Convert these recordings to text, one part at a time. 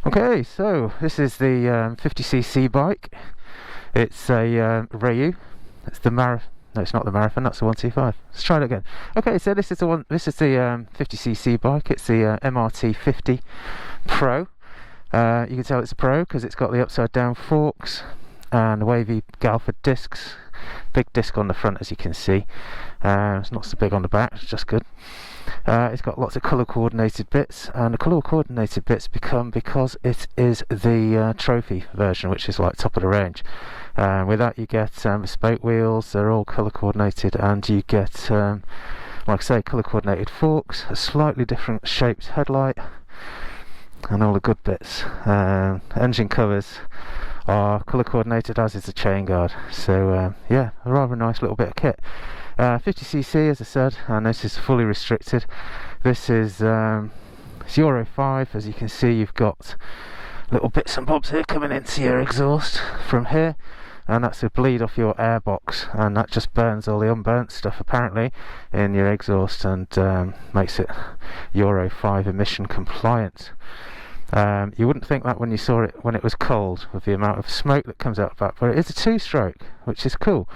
Okay, so this is the 50cc bike. It's a Rieju. It's the marathon. No, it's not the marathon. That's the 125. Let's try it again. Okay, so this is the one. This is the 50cc bike. It's the MRT50 Pro. You can tell it's a Pro because it's got the upside down forks and the wavy Galford discs. Big disc on the front, as you can see. It's not so big on the back. It's just good. It's got lots of colour coordinated bits, and the colour coordinated bits become because it is the trophy version, which is like top of the range. With that you get spoke wheels. They're all colour coordinated, and you get like I say, colour coordinated forks, a slightly different shaped headlight, and all the good bits. Engine covers are colour coordinated, as is the chain guard. So yeah, a rather nice little bit of kit. 50cc, as I said, and this is fully restricted. This is it's Euro 5. As you can see, you've got little bits and bobs here coming into your exhaust from here, and that's a bleed off your air box, and that just burns all the unburnt stuff apparently in your exhaust, and makes it Euro 5 emission compliant. You wouldn't think that when you saw it when it was cold, with the amount of smoke that comes out of that, but it is a two-stroke, which is cool.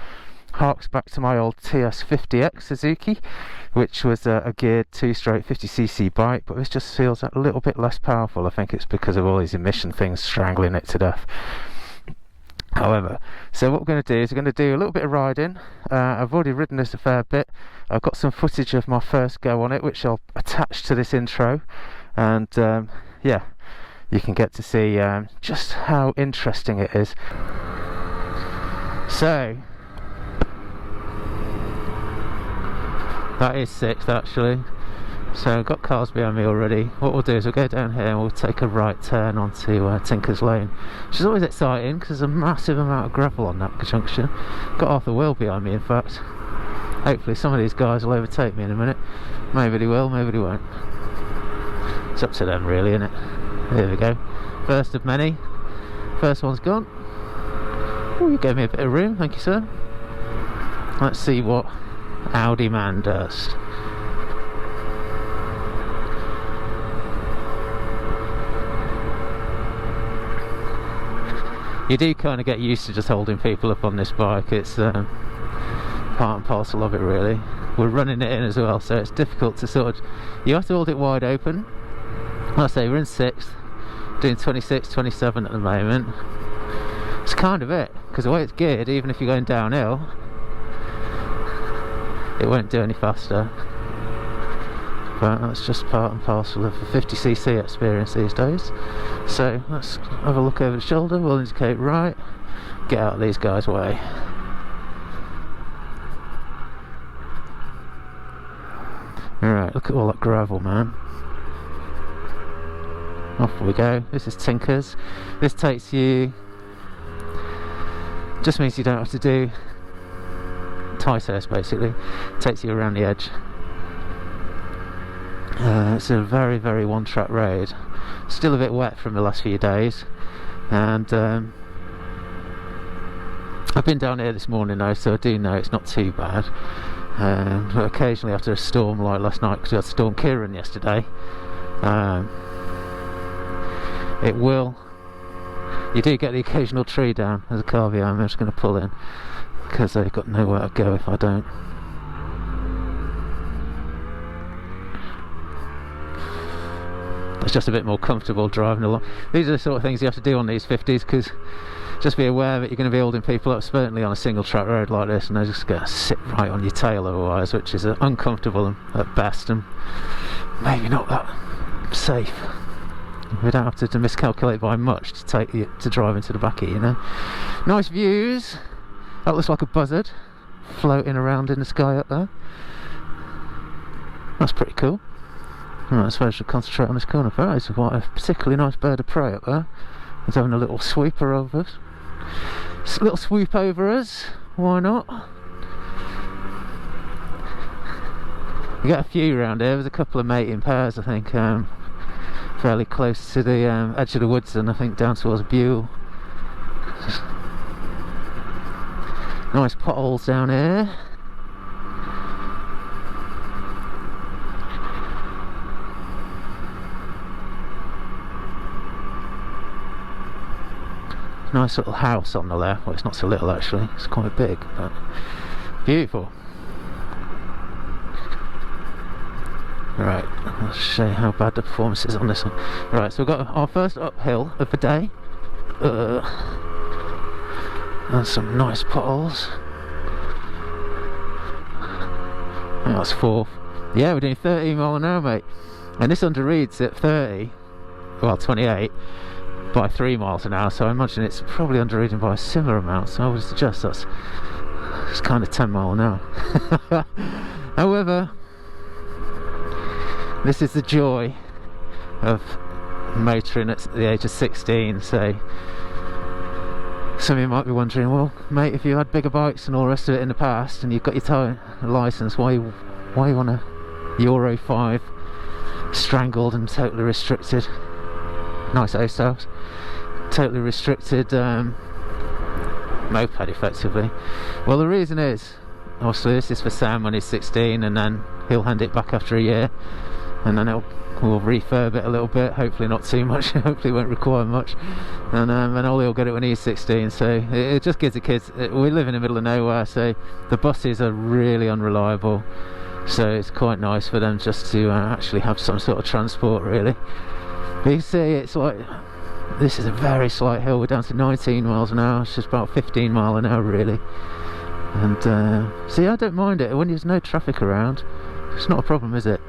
Harks back to my old TS50X Suzuki, which was a geared two-stroke 50cc bike, but this just feels a little bit less powerful. I think it's because of all these emission things strangling it to death. However, so what we're going to do is we're going to do a little bit of riding. I've already ridden this a fair bit. I've got some footage of my first go on it, which I'll attach to this intro, and yeah, you can get to see just how interesting it is. So that is sixth actually. So I've got cars behind me already. What we'll do is we'll go down here and we'll take a right turn onto Tinker's Lane, which is always exciting because there's a massive amount of gravel on that junction. Got half the wheel behind me, in fact. Hopefully some of these guys will overtake me in a minute. Maybe they will, maybe they won't. It's up to them really, isn't it? There we go. First of many. First one's gone. Oh, you gave me a bit of room, thank you sir. Let's see what Audi man does. You do kind of get used to just holding people up on this bike. It's part and parcel of it really. We're running it in as well, so it's difficult to sort of, you have to hold it wide open. Like I say, we're in 6th, doing 26, 27 at the moment. It's kind of it, because the way it's geared, even if you're going downhill, it won't do any faster. But that's just part and parcel of the 50cc experience these days. So let's have a look over the shoulder. We'll indicate right, get out of these guys' way. Alright, look at all that gravel, man. Off we go. This is Tinker's. This takes you, just means you don't have to do Ticehurst basically. Takes you around the edge. It's a very, very one-track road. Still a bit wet from the last few days, and I've been down here this morning though, so I do know it's not too bad. But occasionally after a storm like last night, because we had Storm Kieran yesterday, it will, you do get the occasional tree down. There's a car behind me. I'm just going to pull in because they've got nowhere to go if I don't. It's just a bit more comfortable driving along. These are the sort of things you have to do on these 50s, because just be aware that you're going to be holding people up, certainly on a single track road like this, and they're just going to sit right on your tail otherwise, which is uncomfortable at best, and maybe not that safe. We don't have to miscalculate by much to take you to drive into the back of you, you know. Nice views. That looks like a buzzard floating around in the sky up there. That's pretty cool. Right, I suppose I should concentrate on this corner. That is quite a particularly nice bird of prey up there. It's having a little sweeper over us. Just a little swoop over us. Why not? You get a few around here. There's a couple of mating pairs, I think, fairly close to the edge of the woods, and I think down towards Buell. Nice potholes down here. nice little house on the left. Well, it's not so little actually, it's quite big, but beautiful. Right, I'll show you how bad the performance is on this one. Right, so we've got our first uphill of the day. And some nice potholes. That's 4. Yeah, we're doing 13 mile an hour, mate. And this underreads at 30, well 28, by 3 miles an hour. So I imagine it's probably underreading by a similar amount. So I would suggest it's kind of 10 mile an hour. However, this is the joy of motoring at the age of 16. So some of you might be wondering, well mate, if you had bigger bikes and all the rest of it in the past and you've got your licence, why you want a Euro 5 strangled and totally restricted, nice A-styles, totally restricted moped effectively? Well, the reason is, obviously this is for Sam when he's 16, and then he'll hand it back after a year, and then we'll refurb it a little bit, hopefully not too much, hopefully it won't require much, and Ollie will get it when he's 16. So it just gives the kids, we live in the middle of nowhere, so the buses are really unreliable, so it's quite nice for them just to actually have some sort of transport, really. But you see, it's like, this is a very slight hill, we're down to 19 miles an hour, it's just about 15 mile an hour really. And see, I don't mind it when there's no traffic around, it's not a problem, is it?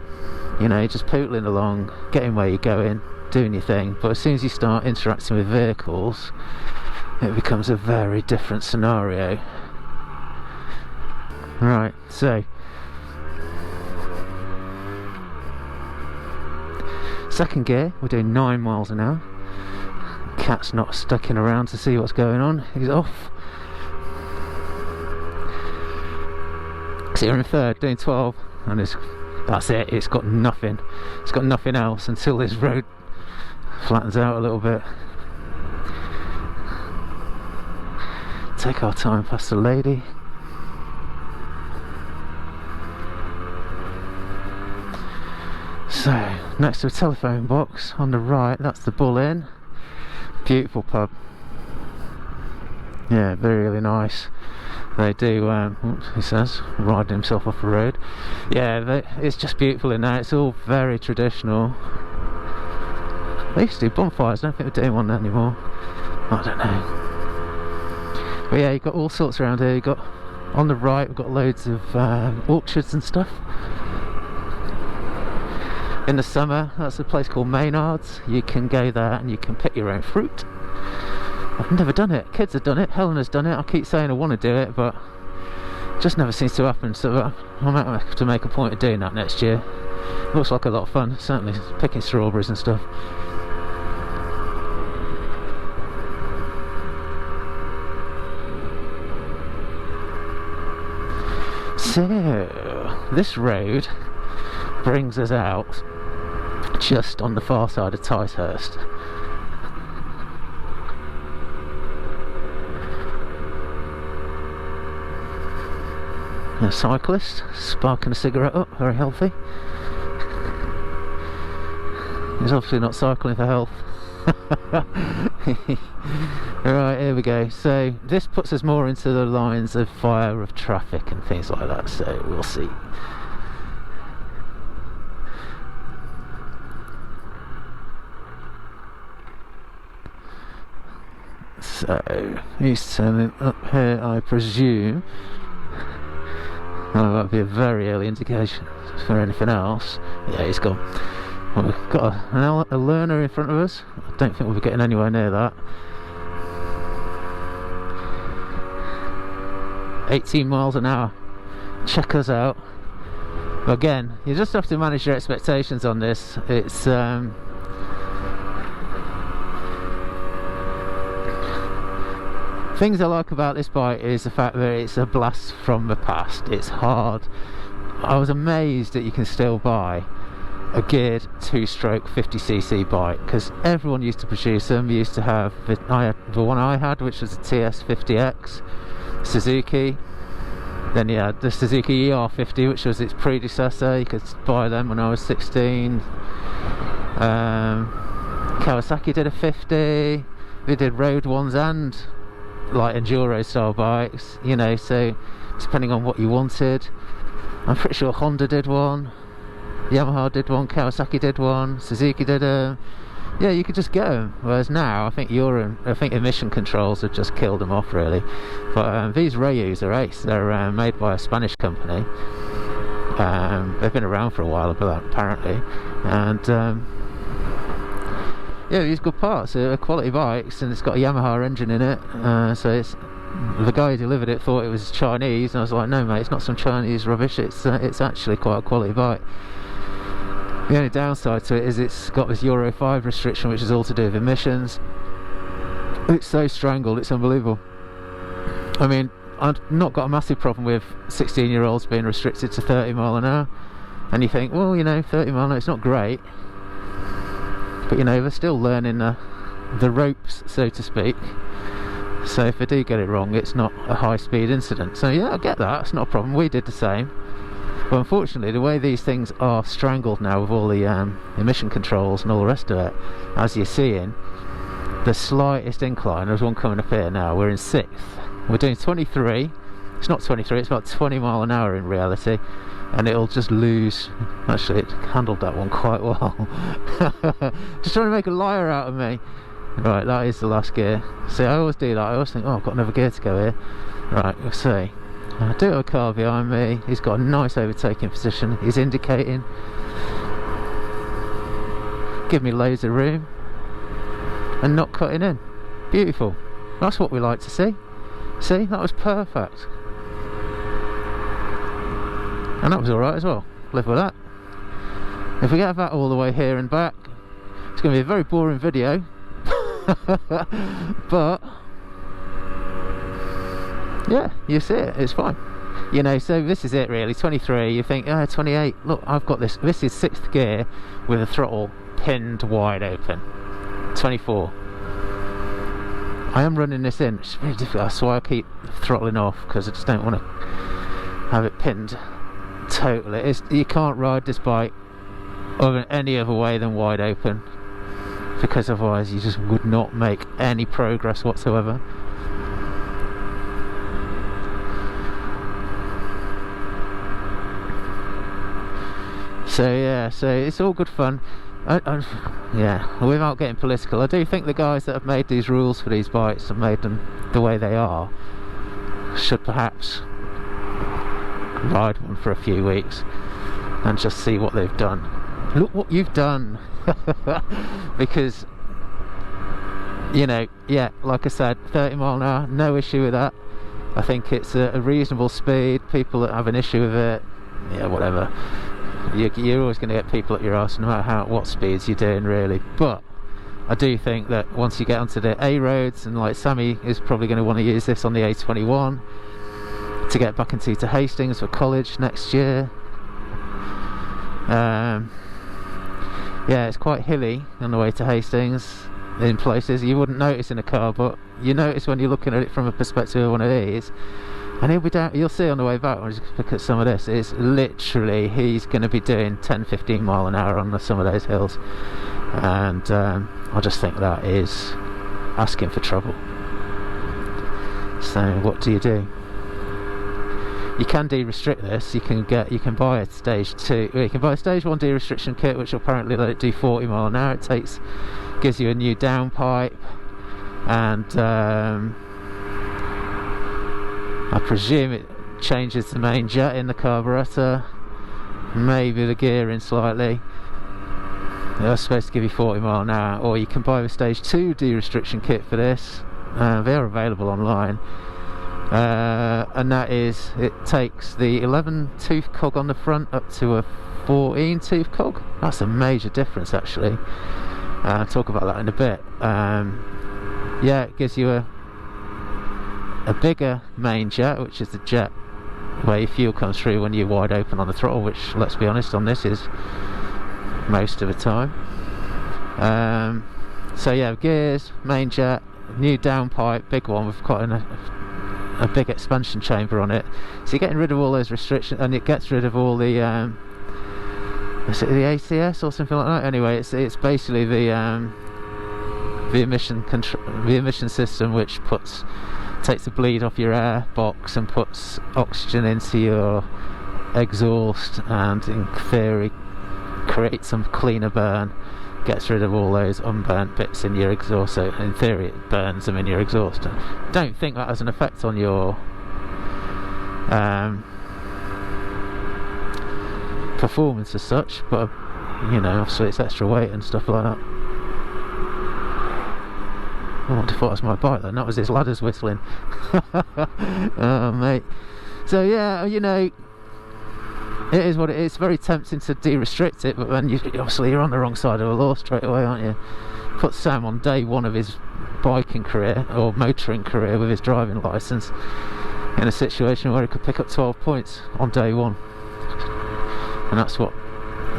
You know, you're just pootling along, getting where you're going, doing your thing. But as soon as you start interacting with vehicles, it becomes a very different scenario. Right, so second gear, we're doing 9 miles an hour. Cat's not sticking around to see what's going on, he's off. So you're in third, doing 12, and that's it, it's got nothing else until this road flattens out a little bit. Take our time past the lady. So next to a telephone box on the right, that's the Bull Inn. Beautiful pub, yeah, very really nice. They do, he says, riding himself off the road. Yeah, it's just beautiful in there. It's all very traditional. They used to do bonfires, I don't think they're doing one anymore. I don't know. But yeah, you've got all sorts around here. You've got, on the right, we've got loads of orchards and stuff. In the summer, that's a place called Maynard's. You can go there and you can pick your own fruit. I've never done it. Kids have done it. Helen has done it. I keep saying I want to do it, but it just never seems to happen. So I might have to make a point of doing that next year. Looks like a lot of fun. Certainly picking strawberries and stuff. So this road brings us out just on the far side of Ticehurst. A cyclist sparking a cigarette up, very healthy. He's obviously not cycling for health. Right, here we go. So this puts us more into the lines of fire of traffic and things like that, so we'll see. So he's turning up here, I presume. Oh, that'd be a very early indication for anything else. Yeah, he's gone. Well, we've got a learner in front of us. I don't think we'll be getting anywhere near that. 18 miles an hour. Check us out. But again, you just have to manage your expectations on this. It's things I like about this bike is the fact that it's a blast from the past. It's hard. I was amazed that you can still buy a geared 2-stroke 50cc bike, because everyone used to produce them. You used to have the one I had, which was a TS50X Suzuki. Then you had the Suzuki ER50, which was its predecessor. You could buy them when I was 16. Kawasaki did a 50. they did road ones and like enduro style bikes, you know, so depending on what you wanted. I'm pretty sure Honda did one, Yamaha did one, Kawasaki did one, Suzuki did a. Yeah, you could just get them. Whereas now, I think emission controls have just killed them off, really. But these Riejus are ace. They're made by a Spanish company. They've been around for a while, apparently, and yeah, these good parts. They're quality bikes, and it's got a Yamaha engine in it. So it's the guy who delivered it thought it was Chinese, and I was like, no, mate, it's not some Chinese rubbish. It's actually quite a quality bike. The only downside to it is it's got this Euro 5 restriction, which is all to do with emissions. It's so strangled, it's unbelievable. I mean, I've not got a massive problem with 16-year-olds being restricted to 30 mile an hour. And you think, well, you know, 30 mile an hour, it's not great. But, you know, they're still learning the ropes, so to speak. So if they do get it wrong, it's not a high-speed incident. So, yeah, I get that. It's not a problem. We did the same. But unfortunately, the way these things are strangled now with all the emission controls and all the rest of it, as you're seeing, the slightest incline, there's one coming up here now, we're in 6th. We're doing 23, it's not 23, it's about 20 mile an hour in reality, and it'll just lose. Actually, it handled that one quite well. Just trying to make a liar out of me. Right, that is the last gear. See, I always do that, I always think, oh, I've got another gear to go here. Right, we'll see. I do have a car behind me, he's got a nice overtaking position, he's indicating. Give me loads of room. And not cutting in. Beautiful. That's what we like to see. See, that was perfect. And that was alright as well. Live with that. If we get that all the way here and back, it's going to be a very boring video. But yeah, you see it, it's fine. You know, so this is it really, 23, you think, 28, look, I've got this is 6th gear with the throttle pinned wide open. 24. I am running this in, it's really difficult, that's why I keep throttling off, because I just don't want to have it pinned totally. You can't ride this bike any other way than wide open, because otherwise you just would not make any progress whatsoever. So yeah, so it's all good fun. Yeah, without getting political, I do think the guys that have made these rules for these bikes and made them the way they are should perhaps ride one for a few weeks and just see what they've done. Look what you've done. Because, you know, yeah, like I said, 30 mile an hour, no issue with that. I think it's a reasonable speed. People that have an issue with it, yeah, whatever. You're always going to get people at your arse no matter what speeds you're doing, really. But I do think that once you get onto the A roads, and like Sammy is probably going to want to use this on the A21 to get back into Hastings for college next year. Yeah, it's quite hilly on the way to Hastings in places you wouldn't notice in a car, but you notice when you're looking at it from a perspective of one of these. And he'll be down, you'll see on the way back when you look at some of this, it's literally, he's going to be doing 10-15 mile an hour on some of those hills. And I just think that is asking for trouble. So what do? You can de-restrict this. You can buy a stage 2, you can buy a stage 1 de-restriction kit, which will apparently let it do 40 mile an hour. Gives you a new downpipe, and I presume it changes the main jet in the carburetor, maybe the gearing slightly. They're supposed to give you 40 mile an hour. Or you can buy a stage 2 de-restriction kit for this. They are available online. And that is, it takes the 11 tooth cog on the front up to a 14 tooth cog. That's a major difference, actually. I'll talk about that in a bit. Yeah, it gives you a bigger main jet, which is the jet where your fuel comes through when you're wide open on the throttle, which, let's be honest, on this is most of the time. So yeah, gears, main jet, new downpipe, big one with quite a big expansion chamber on it. So you're getting rid of all those restrictions, and it gets rid of all the is it the ACS or something like that? Anyway, it's basically the the emission system, which takes the bleed off your air box and puts oxygen into your exhaust, and in theory creates some cleaner burn, gets rid of all those unburnt bits in your exhaust, so in theory it burns them in your exhaust. I don't think that has an effect on your performance as such, but you know, obviously it's extra weight and stuff like that. Oh, I thought that was my bike then, that was his ladders whistling. Oh mate, so yeah, you know, it is what it is. Very tempting to de-restrict it, but then obviously you're on the wrong side of the law straight away, aren't you? Put Sam on day one of his biking career or motoring career with his driving licence in a situation where he could pick up 12 points on day one, and that's what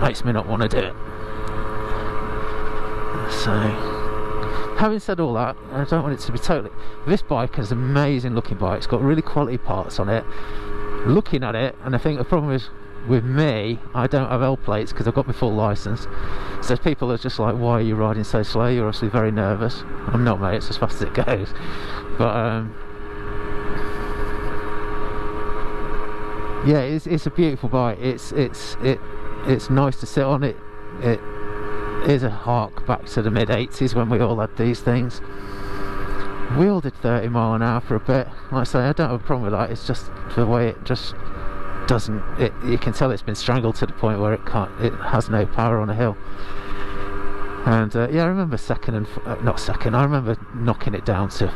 makes me not want to do it. So, having said all that, I don't want it to be totally... This bike is an amazing looking bike. It's got really quality parts on it. Looking at it, and I think the problem is with me, I don't have L plates because I've got my full licence, so people are just like, why are you riding so slow? You're obviously very nervous. I'm not, mate, it's as fast as it goes. But yeah, it's a beautiful bike. It's nice to sit on. It is a hark back to the mid-80s when we all had these things. We all did 30 mile an hour for a bit. Like I say, I don't have a problem with that. It's just the way it just doesn't. You can tell it's been strangled to the point where it has no power on a hill. And yeah, I remember I remember knocking it down to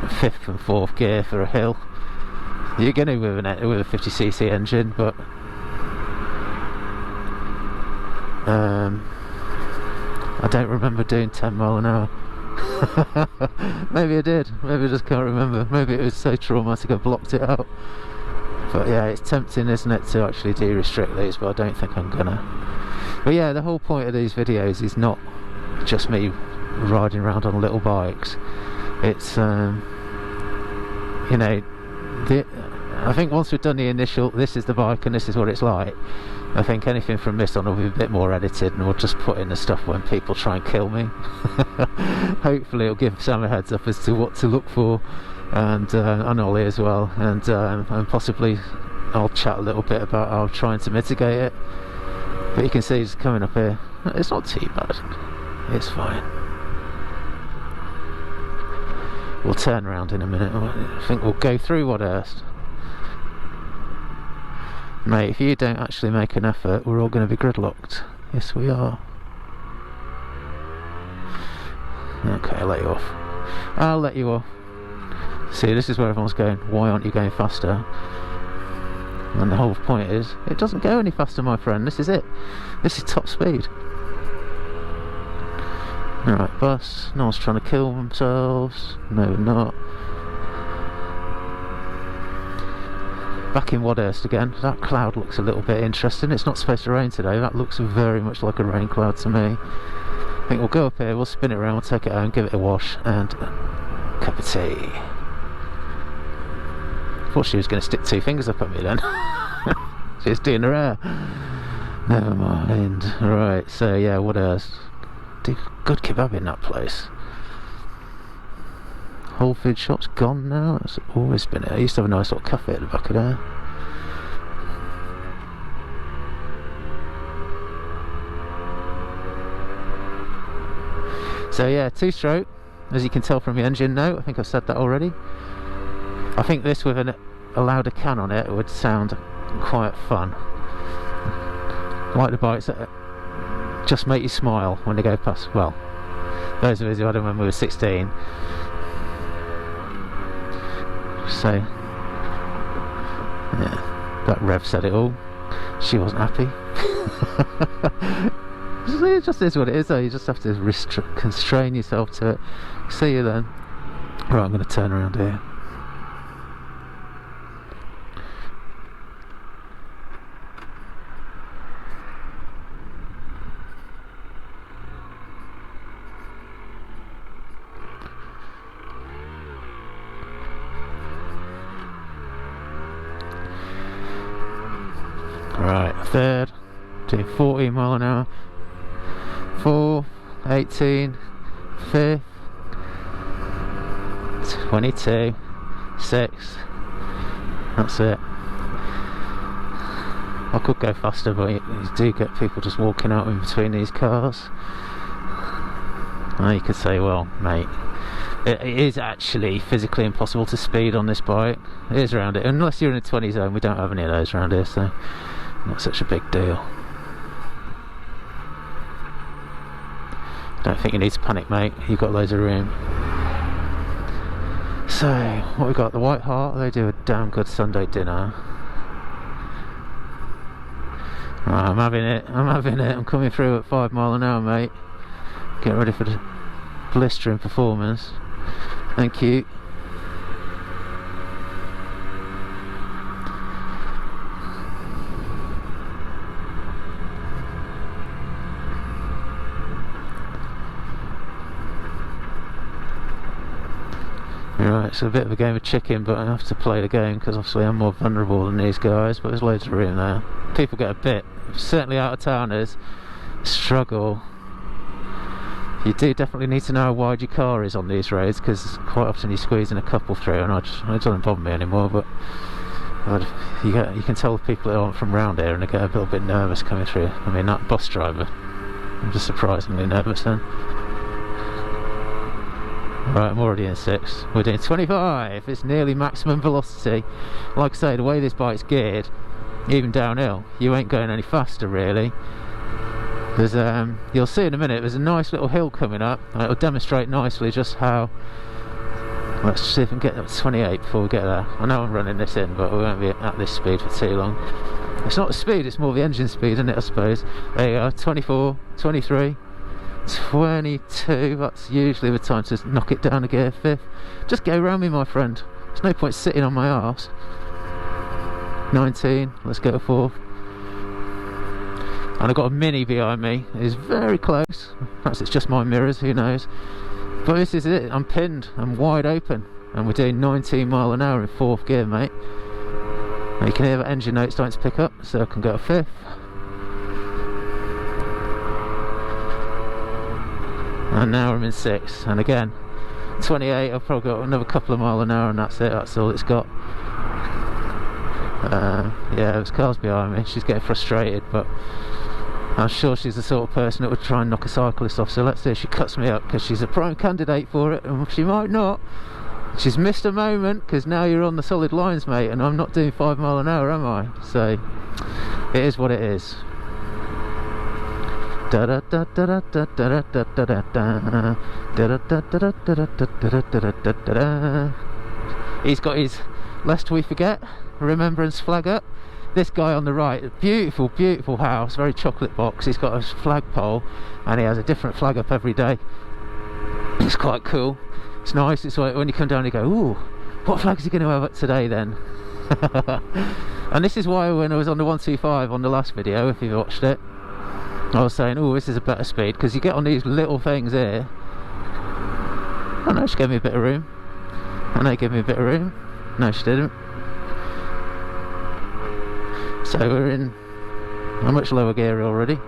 5th and 4th gear for a hill. You're going to with a 50cc engine, but I don't remember doing 10 mile an hour. Maybe I did, maybe I just can't remember. Maybe it was so traumatic I blocked it out. But yeah, it's tempting, isn't it, to actually de-restrict these, but I don't think I'm gonna. But yeah, the whole point of these videos is not just me riding around on little bikes. It's you know, I think once we've done the initial, this is the bike and this is what it's like, I think anything from this on will be a bit more edited, and we'll just put in the stuff when people try and kill me. Hopefully it'll give Sam a heads up as to what to look for, and Ollie as well, and possibly I'll chat a little bit about how I'm trying to mitigate it. But you can see it's coming up here. It's not too bad. It's fine. We'll turn around in a minute. I think we'll go through Wadhurst. Mate, if you don't actually make an effort, we're all going to be gridlocked. Yes, we are. Okay, I'll let you off. I'll let you off. See, this is where everyone's going, why aren't you going faster? And the whole point is, it doesn't go any faster, my friend. This is it. This is top speed. Alright, bus. No one's trying to kill themselves. No, we're not. Back in Wadhurst again. That cloud looks a little bit interesting. It's not supposed to rain today. That looks very much like a rain cloud to me. I think we'll go up here, we'll spin it around, we'll take it home, give it a wash, and a cup of tea. Thought she was going to stick 2 fingers up at me then. She's doing her hair. Never mind. Right, so yeah, Wadhurst. Do good kebab in that place. Whole food shop's gone now. It's always been it. I used to have a nice little cafe at the back of there. So yeah, 2-stroke, as you can tell from the engine note. I think I've said that already. I think this with a louder can on it would sound quite fun. Like the bikes that just make you smile when they go past. Well, those of us who had them when we were 16. So yeah, that Rev said it all. She wasn't happy. It just is what it is though. You just have to constrain yourself to it. See you then. Right, I'm going to turn around here. Right, third, doing 14 mile an hour, 4, 18, 5th, 22, 6. That's it. I could go faster, but you do get people just walking out in between these cars. You could say, well, mate, it is actually physically impossible to speed on this bike. It is around it, unless you're in a 20 zone. We don't have any of those around here, so not such a big deal. Don't think you need to panic, mate. You've got loads of room. So, what we got? The White Hart. They do a damn good Sunday dinner. Right, I'm having it. I'm coming through at 5 mile an hour, mate. Get ready for the blistering performance. Thank you. Right, it's a bit of a game of chicken, but I have to play the game because obviously I'm more vulnerable than these guys, but there's loads of room there. People get a bit, certainly out of towners, struggle. You do definitely need to know how wide your car is on these roads, because quite often you're squeezing a couple through, and it doesn't bother me anymore, but you can tell people that aren't from round here and they get a little bit nervous coming through. I mean, that bus driver, I'm just surprisingly nervous then. Right, I'm already in 6. We're doing 25. It's nearly maximum velocity. Like I say, the way this bike's geared, even downhill, you ain't going any faster really. There's you'll see in a minute, there's a nice little hill coming up, and it'll demonstrate nicely just how. Let's see if we can get up to 28 before we get there. I know I'm running this in, but we won't be at this speed for too long. It's not the speed, it's more the engine speed, isn't it, I suppose. There you go, 24, 23, 22, that's usually the time to knock it down to gear 5th. Just go round me, my friend. There's no point sitting on my arse. 19, let's go to 4th. And I've got a Mini behind me. It's very close. Perhaps it's just my mirrors, who knows. But this is it. I'm pinned. I'm wide open. And we're doing 19 mile an hour in 4th gear, mate. And you can hear the engine note starting to pick up, so I can go to 5th. And now I'm in 6th. And again, 28. I've probably got another couple of mile an hour, and that's it. That's all it's got. Yeah, there's cars behind me. She's getting frustrated, but I'm sure she's the sort of person that would try and knock a cyclist off. So let's see if she cuts me up, because she's a prime candidate for it, and she might not. She's missed a moment, because now you're on the solid lines, mate, and I'm not doing 5 mile an hour, am I? So it is what it is. He's got his lest we forget remembrance flag up. This guy on the right, beautiful, beautiful house, very chocolate box. He's got a flagpole and he has a different flag up every day. It's quite cool. It's nice. It's like when you come down you go, ooh, what flag is he going to have up today then? And this is why when I was on the 125 on the last video, if you watched it, I was saying, oh, this is a better speed, because you get on these little things here. Oh no, she gave me a bit of room. And they gave me a bit of room. No, she didn't. So we're in a much lower gear already.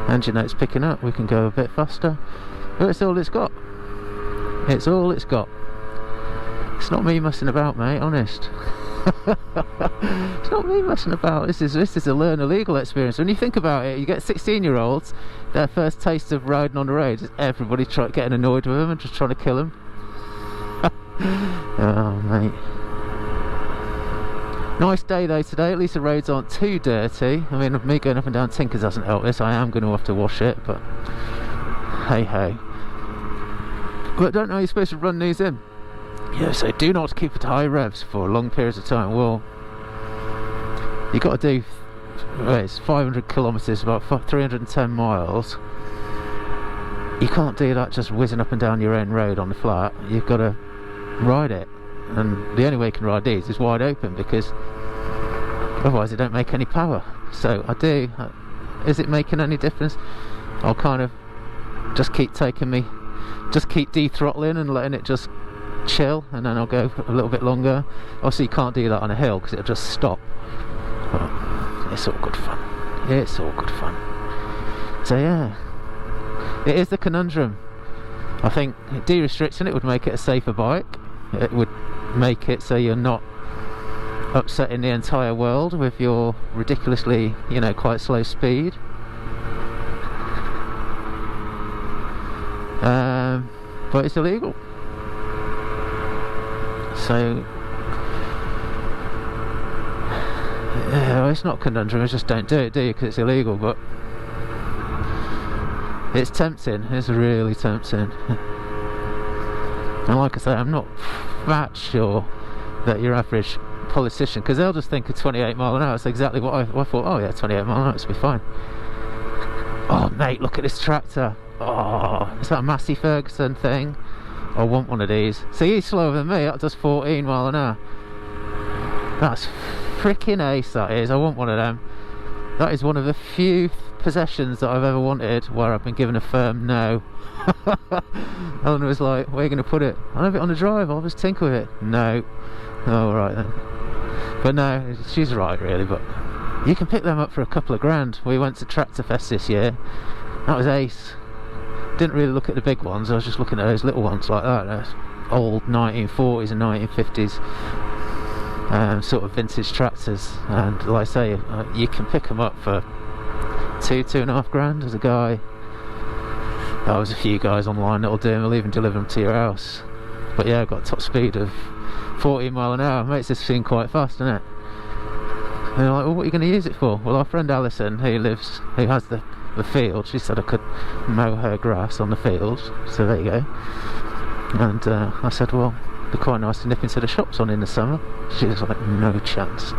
Engine note's picking up. We can go a bit faster. But it's all it's got. It's all it's got. It's not me messing about, mate, honest. It's not me messing about. This is a learn illegal experience. When you think about it, you get 16-year-olds, their first taste of riding on the road is everybody getting annoyed with them and just trying to kill them. Oh, mate. Nice day though today. At least the roads aren't too dirty. I mean, me going up and down Tinkers doesn't help this. I am going to have to wash it, but hey ho. But don't know you're supposed to run these in. Yeah, so do not keep it to high revs for long periods of time. Well, you got to do, well, it's 500 kilometres, about 310 miles. You can't do that just whizzing up and down your own road on the flat. You've got to ride it, and the only way you can ride these is wide open, because otherwise they don't make any power. So I do. Is it making any difference? I'll kind of just keep keep de-throttling and letting it just chill, and then I'll go a little bit longer. Obviously you can't do that on a hill because it'll just stop, but it's all good fun. It's all good fun. So yeah, it is the conundrum. I think de-restricting it would make it a safer bike. It would make it so you're not upsetting the entire world with your ridiculously, you know, quite slow speed. But it's illegal. So yeah, well, it's not conundrum, it's just don't do it, do you? Because it's illegal. But it's tempting, it's really tempting. And like I say, I'm not that sure that your average politician, because they'll just think of 28 mile an hour. It's exactly what I thought. Oh yeah, 28 mile an hour, it's be fine. Oh mate, look at this tractor. Oh, is that a Massey Ferguson thing? I want one of these. See, he's slower than me. That does 14 mile an hour. That's freaking ace, that is. I want one of them. That is one of the few possessions that I've ever wanted where I've been given a firm no. Ellen was like, where are you going to put it? I'll have it on the drive, I'll just tinker with it. No. Oh, right then. But no, she's right really, but you can pick them up for a couple of grand. We went to Tractor Fest this year. That was ace. Didn't really look at the big ones, I was just looking at those little ones like that. Those old 1940s and 1950s sort of vintage tractors. And like I say, you can pick them up for 2.5 grand. There's a guy, there's a few guys online that'll do them, they'll even deliver them to your house. But yeah, I've got a top speed of 14 mile an hour. Makes this thing quite fast, doesn't it? And they're like, well, what are you going to use it for? Well, our friend Alison, who has the field, she said I could mow her grass on the field, so there you go. And I said, well, they're quite nice to nip into the shops on in the summer. She was like, no chance.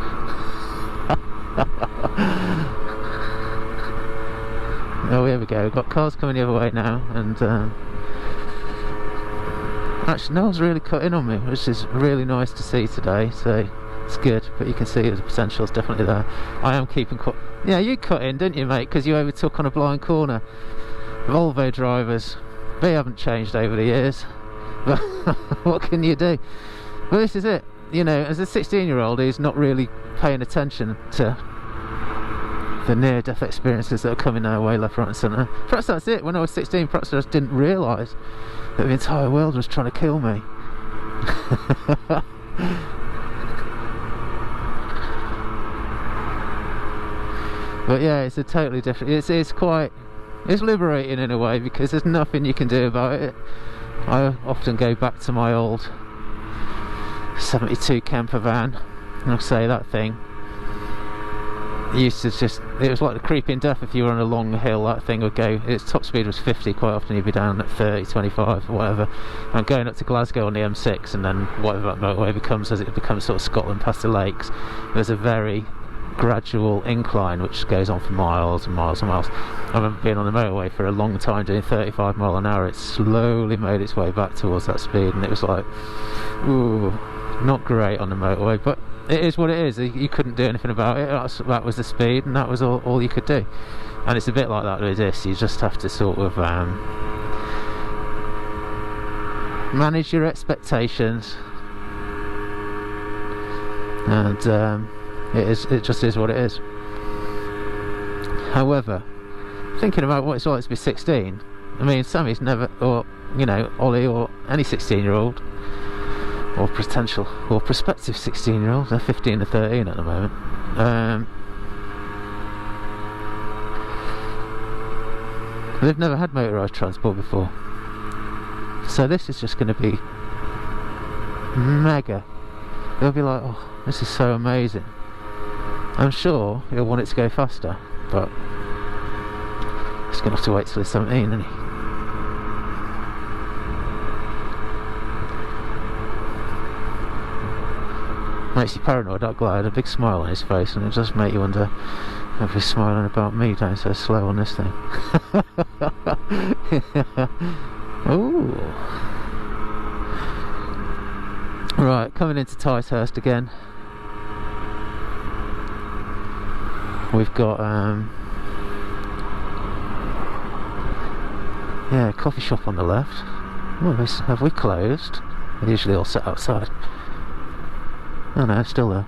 Oh, here we go, we've got cars coming the other way now, and actually Noel's really cut in on me, which is really nice to see today, so it's good. But you can see the potential's definitely there. I am keeping yeah, you cut in, didn't you, mate? Because you overtook on a blind corner. Volvo drivers, they haven't changed over the years. But what can you do? Well, this is it. You know, as a 16-year-old who's not really paying attention to the near-death experiences that are coming our way left, right and centre. Perhaps that's it. When I was 16, perhaps I just didn't realise that the entire world was trying to kill me. But yeah, it's a totally different, it's liberating in a way, because there's nothing you can do about it. I often go back to my old 72 camper van, and I'll say that thing, it used to it was like the creeping death. If you were on a long hill, that thing would go, its top speed was 50, quite often you'd be down at 30, 25 or whatever. And going up to Glasgow on the M6, and then whatever that motorway becomes, as it becomes sort of Scotland past the lakes, there's a very gradual incline which goes on for miles and miles and miles. I remember being on the motorway for a long time doing 35 mile an hour. It slowly made its way back towards that speed, and it was like, ooh, not great on the motorway, but it is what it is. You couldn't do anything about it. That was the speed, and that was all you could do. And it's a bit like that with this. You just have to sort of manage your expectations, and it just is what it is. However, thinking about what it's like to be 16, I mean, Sammy's never, or you know, Ollie, or any 16-year-old, or potential or prospective 16-year-olds, they're 15 to 13 at the moment, they've never had motorised transport before, so this is just going to be mega. They'll be like, oh, this is so amazing. I'm sure he'll want it to go faster, but he's going to have to wait till he's 17, isn't he? Makes you paranoid, that guy had a big smile on his face, and it does make you wonder if he's smiling about me going so slow on this thing. Ooh. Right, coming into Ticehurst again. We've got yeah, a coffee shop on the left. Oh, have we closed? They're usually all set outside. Oh no, it's still there.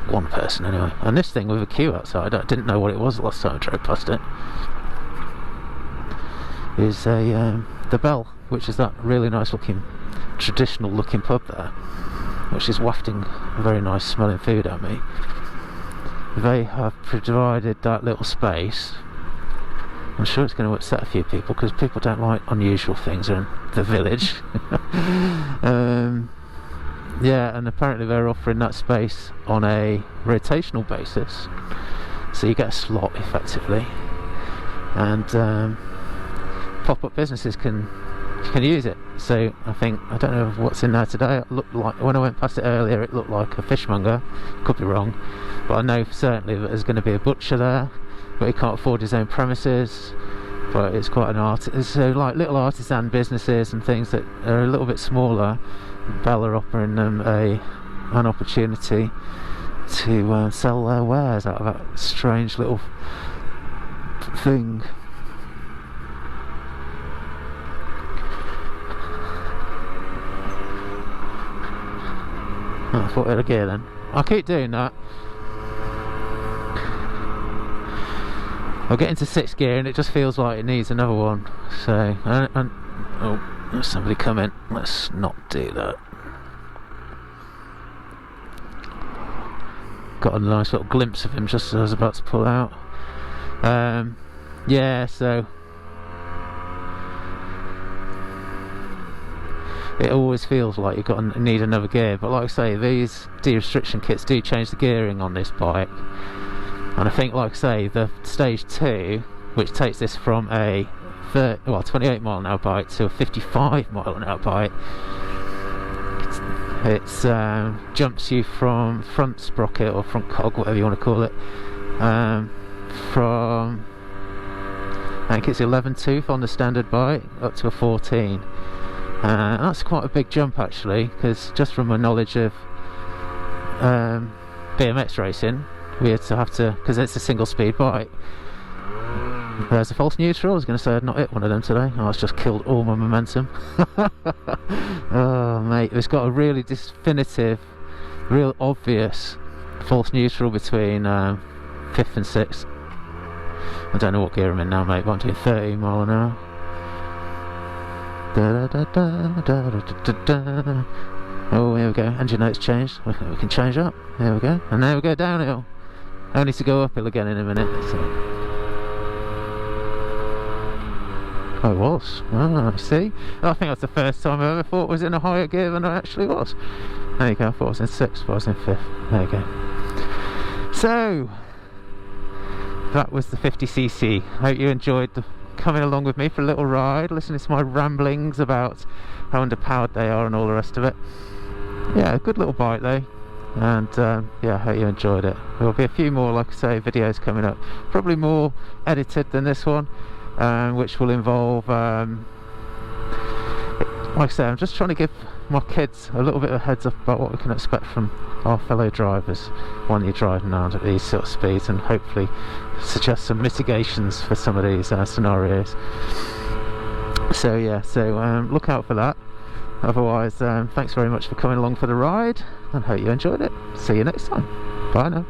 One person anyway. And this thing with a queue outside, I didn't know what it was last time I drove past it. is the Bell, which is that really nice looking, traditional looking pub there, which is wafting very nice smelling food at me. They have provided that little space. I'm sure it's going to upset a few people because people don't like unusual things in the village. Yeah, and apparently they're offering that space on a rotational basis, so you get a slot effectively, and pop-up businesses can use it. So I don't know what's in there today. It looked like, when I went past it earlier, it looked like a fishmonger. Could be wrong, but I know certainly that there's going to be a butcher there, but he can't afford his own premises. But it's quite an art. So like little artisan businesses and things that are a little bit smaller, Bell are offering them an opportunity to sell their wares out of that strange little thing. I thought it had a gear then. I'll keep doing that. I'll get into 6th gear and it just feels like it needs another one. So, oh, there's somebody coming. Let's not do that. Got a nice little glimpse of him just as I was about to pull out. Yeah, so it always feels like you've got to need another gear, but like I say, these de-restriction kits do change the gearing on this bike. And I think, like I say, the stage 2, which takes this from a 28 mile an hour bike to a 55 mile an hour bike, it jumps you from front sprocket or front cog, whatever you want to call it, from, I think it's 11 tooth on the standard bike up to a 14. That's quite a big jump actually, because just from my knowledge of BMX racing, we had to, because it's a single speed bike. There's a false neutral. I was going to say I'd not hit one of them today. Oh, it's just killed all my momentum. Oh mate, it's got a really definitive, real obvious false neutral between 5th and 6th. I don't know what gear I'm in now, mate, but I'm doing 30 mile an hour. Oh, here we go. Engine notes changed. We can change up. There we go. And there we go, downhill. Only to go uphill again in a minute. So. Oh, it was. Oh, I see. I think that's the first time I ever thought I was in a higher gear than I actually was. There you go. I thought I was in 6th, but I was in 5th. There you go. So, that was the 50cc. Hope you enjoyed coming along with me for a little ride, listening to my ramblings about how underpowered they are and all the rest of it. Yeah, a good little bike though, and yeah, I hope you enjoyed it. There will be a few more, like I say, videos coming up, probably more edited than this one, which will involve like I say, I'm just trying to give my kids a little bit of a heads up about what we can expect from our fellow drivers when you're driving around at these sort of speeds, and hopefully suggest some mitigations for some of these scenarios. So yeah, so look out for that. Otherwise, thanks very much for coming along for the ride, and hope you enjoyed it. See you next time. Bye now.